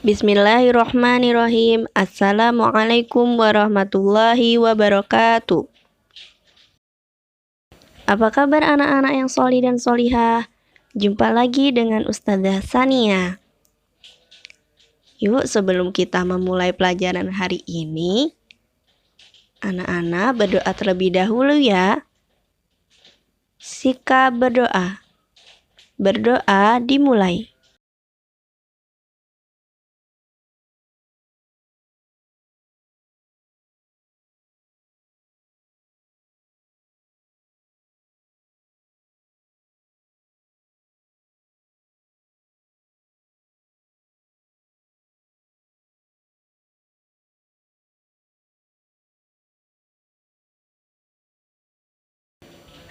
Bismillahirrohmanirrohim. Assalamualaikum warahmatullahi wabarakatuh. Apa kabar anak-anak yang solih dan solihah? Jumpa lagi dengan Ustazah Sania. Yuk, sebelum kita memulai pelajaran hari ini, anak-anak berdoa terlebih dahulu ya. Sikap berdoa. Berdoa dimulai.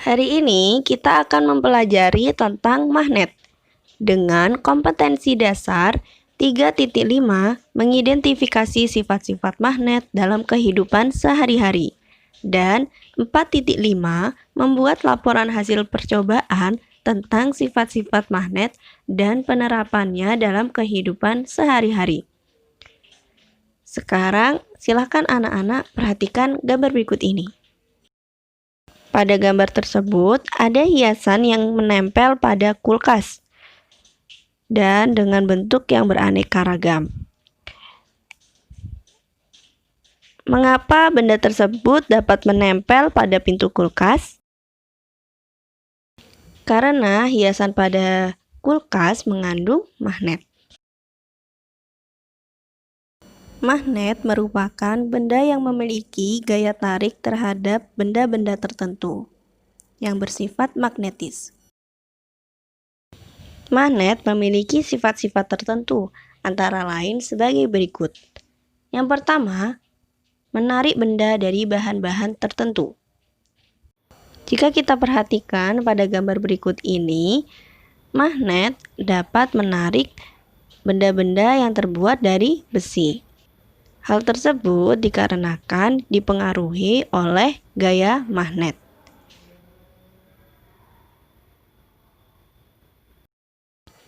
Hari ini kita akan mempelajari tentang magnet dengan kompetensi dasar 3.5 mengidentifikasi sifat-sifat magnet dalam kehidupan sehari-hari dan 4.5 membuat laporan hasil percobaan tentang sifat-sifat magnet dan penerapannya dalam kehidupan sehari-hari. Sekarang silakan anak-anak perhatikan gambar berikut ini. Pada gambar tersebut ada hiasan yang menempel pada kulkas dan dengan bentuk yang beraneka ragam. Mengapa benda tersebut dapat menempel pada pintu kulkas? Karena hiasan pada kulkas mengandung magnet. Magnet merupakan benda yang memiliki gaya tarik terhadap benda-benda tertentu yang bersifat magnetis. Magnet memiliki sifat-sifat tertentu, antara lain sebagai berikut. Yang pertama, menarik benda dari bahan-bahan tertentu. Jika kita perhatikan pada gambar berikut ini, magnet dapat menarik benda-benda yang terbuat dari besi. Hal tersebut dikarenakan dipengaruhi oleh gaya magnet.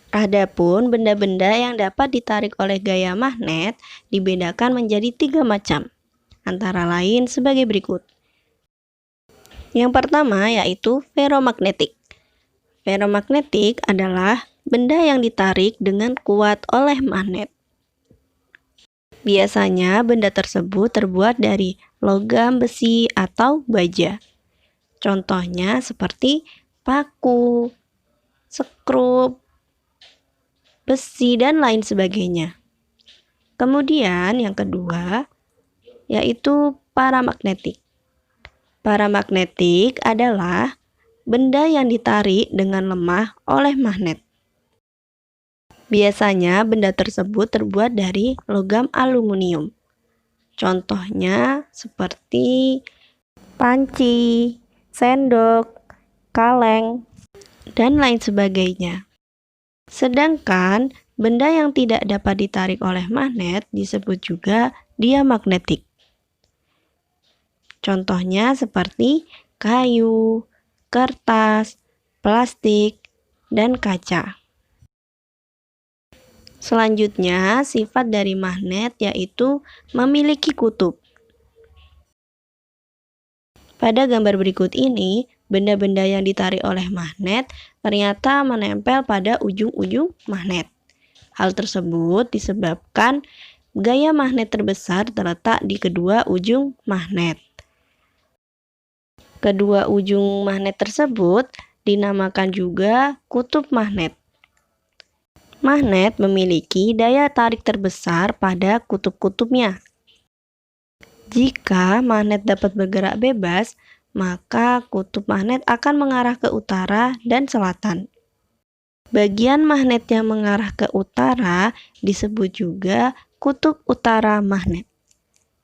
Adapun benda-benda yang dapat ditarik oleh gaya magnet dibedakan menjadi 3 macam, antara lain sebagai berikut. Yang pertama yaitu ferromagnetik. Ferromagnetik adalah benda yang ditarik dengan kuat oleh magnet. Biasanya benda tersebut terbuat dari logam, besi, atau baja. Contohnya seperti paku, skrup, besi, dan lain sebagainya. Kemudian yang kedua yaitu paramagnetik. Paramagnetik adalah benda yang ditarik dengan lemah oleh magnet. Biasanya benda tersebut terbuat dari logam aluminium. Contohnya seperti panci, sendok, kaleng, dan lain sebagainya. Sedangkan benda yang tidak dapat ditarik oleh magnet disebut juga diamagnetik. Contohnya seperti kayu, kertas, plastik, dan kaca. Selanjutnya, sifat dari magnet yaitu memiliki kutub. Pada gambar berikut ini, benda-benda yang ditarik oleh magnet ternyata menempel pada ujung-ujung magnet. Hal tersebut disebabkan gaya magnet terbesar terletak di kedua ujung magnet. Kedua ujung magnet tersebut dinamakan juga kutub magnet. Magnet memiliki daya tarik terbesar pada kutub-kutubnya. Jika magnet dapat bergerak bebas, maka kutub magnet akan mengarah ke utara dan selatan. Bagian magnet yang mengarah ke utara disebut juga kutub utara magnet.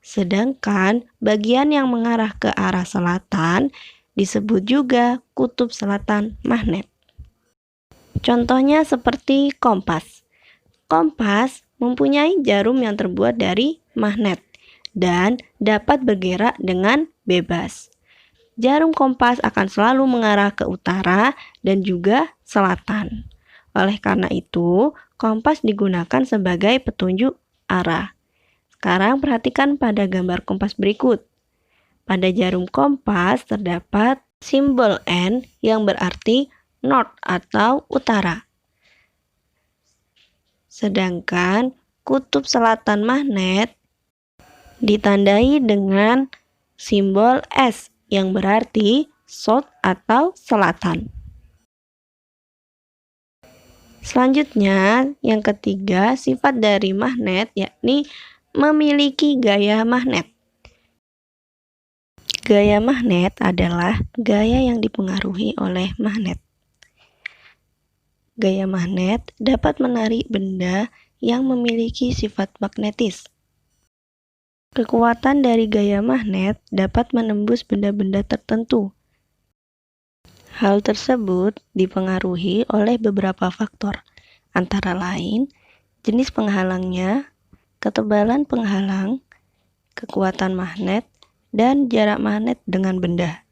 Sedangkan bagian yang mengarah ke arah selatan disebut juga kutub selatan magnet. Contohnya seperti kompas. Kompas mempunyai jarum yang terbuat dari magnet dan dapat bergerak dengan bebas. Jarum kompas akan selalu mengarah ke utara dan juga selatan. Oleh karena itu, kompas digunakan sebagai petunjuk arah. Sekarang perhatikan pada gambar kompas berikut. Pada jarum kompas terdapat simbol N yang berarti north atau utara. Sedangkan kutub selatan magnet ditandai dengan simbol S yang berarti south atau selatan. Selanjutnya, yang ketiga, sifat dari magnet yakni memiliki gaya magnet. Gaya magnet adalah gaya yang dipengaruhi oleh magnet. Gaya magnet dapat menarik benda yang memiliki sifat magnetis. Kekuatan dari gaya magnet dapat menembus benda-benda tertentu. Hal tersebut dipengaruhi oleh beberapa faktor, antara lain jenis penghalangnya, ketebalan penghalang, kekuatan magnet, dan jarak magnet dengan benda.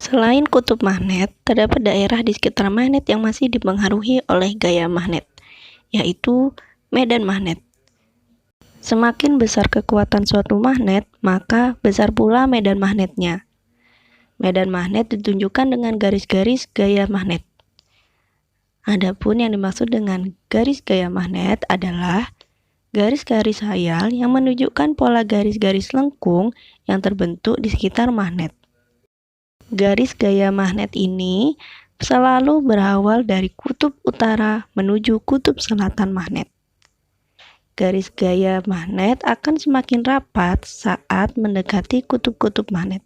Selain kutub magnet, terdapat daerah di sekitar magnet yang masih dipengaruhi oleh gaya magnet, yaitu medan magnet. Semakin besar kekuatan suatu magnet, maka besar pula medan magnetnya. Medan magnet ditunjukkan dengan garis-garis gaya magnet. Adapun yang dimaksud dengan garis gaya magnet adalah garis-garis hayal yang menunjukkan pola garis-garis lengkung yang terbentuk di sekitar magnet. Garis gaya magnet ini selalu berawal dari kutub utara menuju kutub selatan magnet. Garis gaya magnet akan semakin rapat saat mendekati kutub-kutub magnet.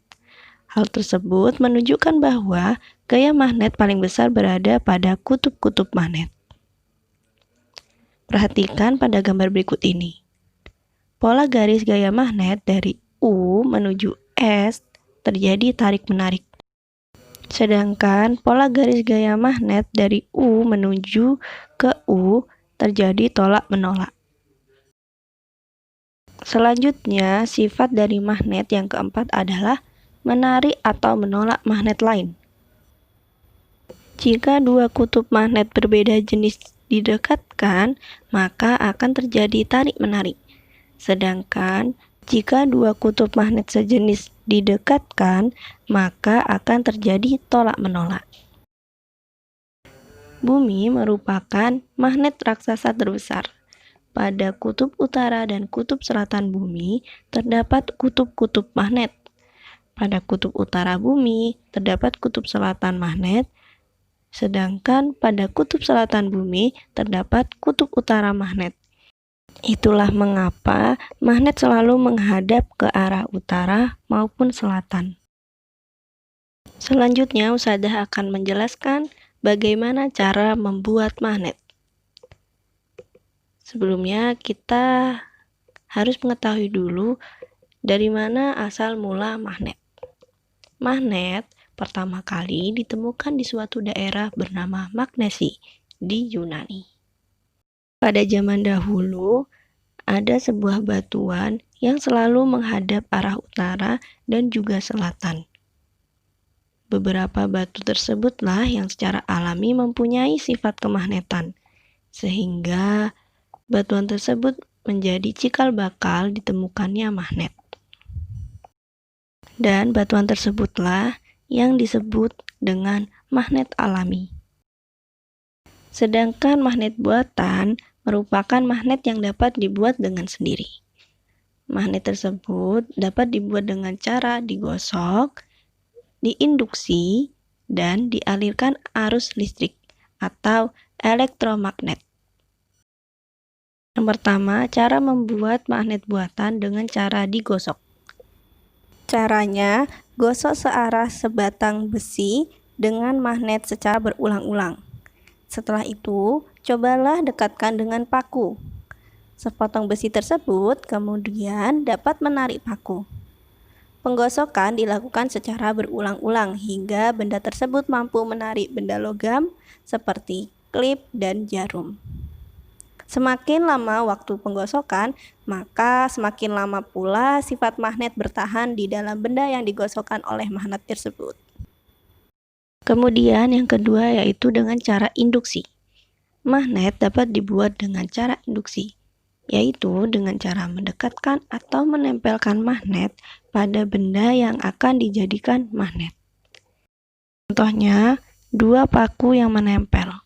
Hal tersebut menunjukkan bahwa gaya magnet paling besar berada pada kutub-kutub magnet. Perhatikan pada gambar berikut ini. Pola garis gaya magnet dari U menuju S terjadi tarik-menarik. Sedangkan pola garis gaya magnet dari U menuju ke U terjadi tolak-menolak. Selanjutnya, sifat dari magnet yang keempat adalah menarik atau menolak magnet lain. Jika dua kutub magnet berbeda jenis didekatkan, maka akan terjadi tarik-menarik. Sedangkan jika dua kutub magnet sejenis didekatkan, maka akan terjadi tolak-menolak. Bumi merupakan magnet raksasa terbesar. Pada kutub utara dan kutub selatan bumi terdapat kutub-kutub magnet. Pada kutub utara bumi terdapat kutub selatan magnet, sedangkan pada kutub selatan bumi terdapat kutub utara magnet. Itulah mengapa magnet selalu menghadap ke arah utara maupun selatan. Selanjutnya, Ustadzah akan menjelaskan bagaimana cara membuat magnet. Sebelumnya, kita harus mengetahui dulu dari mana asal mula magnet. Magnet pertama kali ditemukan di suatu daerah bernama Magnesi di Yunani. Pada zaman dahulu, ada sebuah batuan yang selalu menghadap arah utara dan juga selatan. Beberapa batu tersebutlah yang secara alami mempunyai sifat kemagnetan, sehingga batuan tersebut menjadi cikal bakal ditemukannya magnet. Dan batuan tersebutlah yang disebut dengan magnet alami. Sedangkan magnet buatan merupakan magnet yang dapat dibuat dengan sendiri. Magnet tersebut dapat dibuat dengan cara digosok, diinduksi, dan dialirkan arus listrik atau elektromagnet. Yang pertama, cara membuat magnet buatan dengan cara digosok. Caranya, gosok searah sebatang besi dengan magnet secara berulang-ulang. Setelah itu, cobalah dekatkan dengan paku. Sepotong besi tersebut kemudian dapat menarik paku. Penggosokan dilakukan secara berulang-ulang hingga benda tersebut mampu menarik benda logam seperti klip dan jarum. Semakin lama waktu penggosokan, maka semakin lama pula sifat magnet bertahan di dalam benda yang digosokkan oleh magnet tersebut. Kemudian yang kedua yaitu dengan cara induksi. Magnet dapat dibuat dengan cara induksi, yaitu dengan cara mendekatkan atau menempelkan magnet pada benda yang akan dijadikan magnet. Contohnya, dua paku yang menempel.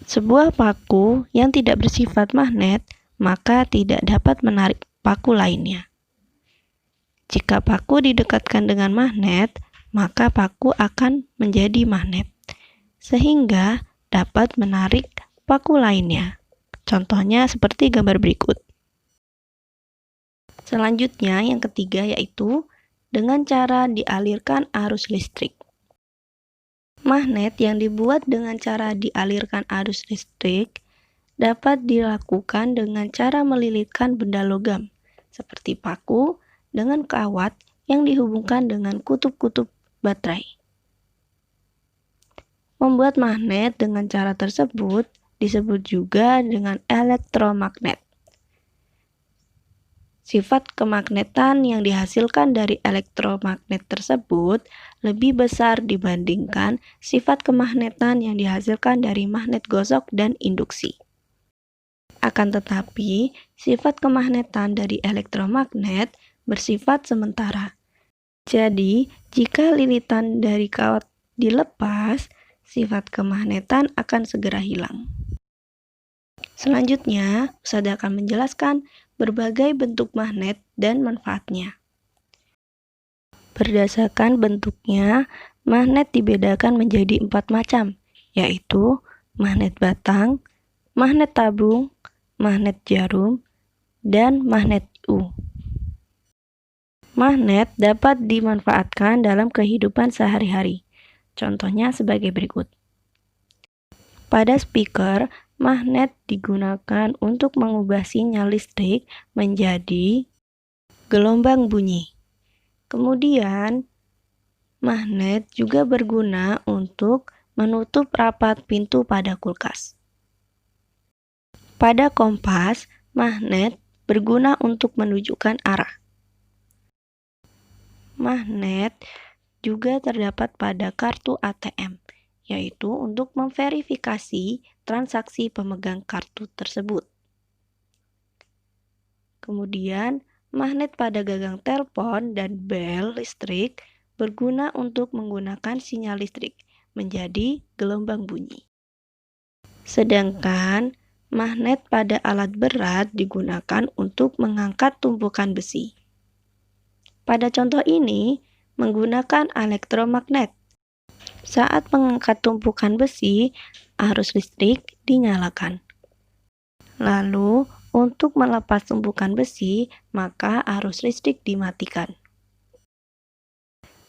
Sebuah paku yang tidak bersifat magnet, maka tidak dapat menarik paku lainnya. Jika paku didekatkan dengan magnet, maka paku akan menjadi magnet, sehingga dapat menarik paku lainnya. Contohnya seperti gambar berikut. Selanjutnya, yang ketiga yaitu dengan cara dialirkan arus listrik. Magnet yang dibuat dengan cara dialirkan arus listrik dapat dilakukan dengan cara melilitkan benda logam, seperti paku dengan kawat yang dihubungkan dengan kutub-kutub baterai. Membuat magnet dengan cara tersebut disebut juga dengan elektromagnet. Sifat kemagnetan yang dihasilkan dari elektromagnet tersebut lebih besar dibandingkan sifat kemagnetan yang dihasilkan dari magnet gosok dan induksi. Akan tetapi, sifat kemagnetan dari elektromagnet bersifat sementara. Jadi, jika lilitan dari kawat dilepas, sifat kemagnetan akan segera hilang. Selanjutnya, Ustadzah akan menjelaskan berbagai bentuk magnet dan manfaatnya. Berdasarkan bentuknya, magnet dibedakan menjadi 4 macam, yaitu magnet batang, magnet tabung, magnet jarum, dan magnet U. Magnet dapat dimanfaatkan dalam kehidupan sehari-hari. Contohnya sebagai berikut. Pada speaker, magnet digunakan untuk mengubah sinyal listrik menjadi gelombang bunyi. Kemudian, magnet juga berguna untuk menutup rapat pintu pada kulkas. Pada kompas, magnet berguna untuk menunjukkan arah. Magnet juga terdapat pada kartu ATM, yaitu untuk memverifikasi transaksi pemegang kartu tersebut. Kemudian, magnet pada gagang telepon dan bel listrik berguna untuk menggunakan sinyal listrik menjadi gelombang bunyi. Sedangkan, magnet pada alat berat digunakan untuk mengangkat tumpukan besi. Pada contoh ini, menggunakan elektromagnet. Saat mengangkat tumpukan besi, arus listrik dinyalakan. Lalu, untuk melepas tumpukan besi, maka arus listrik dimatikan.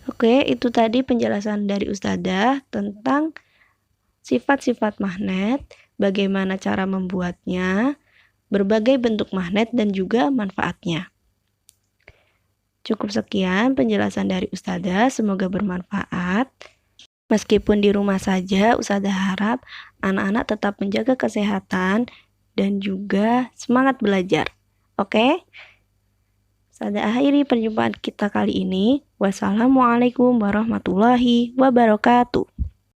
Oke, itu tadi penjelasan dari Ustadzah tentang sifat-sifat magnet, bagaimana cara membuatnya, berbagai bentuk magnet, dan juga manfaatnya. Cukup sekian penjelasan dari Ustadzah, semoga bermanfaat. Meskipun di rumah saja, Ustadzah harap anak-anak tetap menjaga kesehatan dan juga semangat belajar. Oke? Ustadzah akhiri perjumpaan kita kali ini. Wassalamualaikum warahmatullahi wabarakatuh.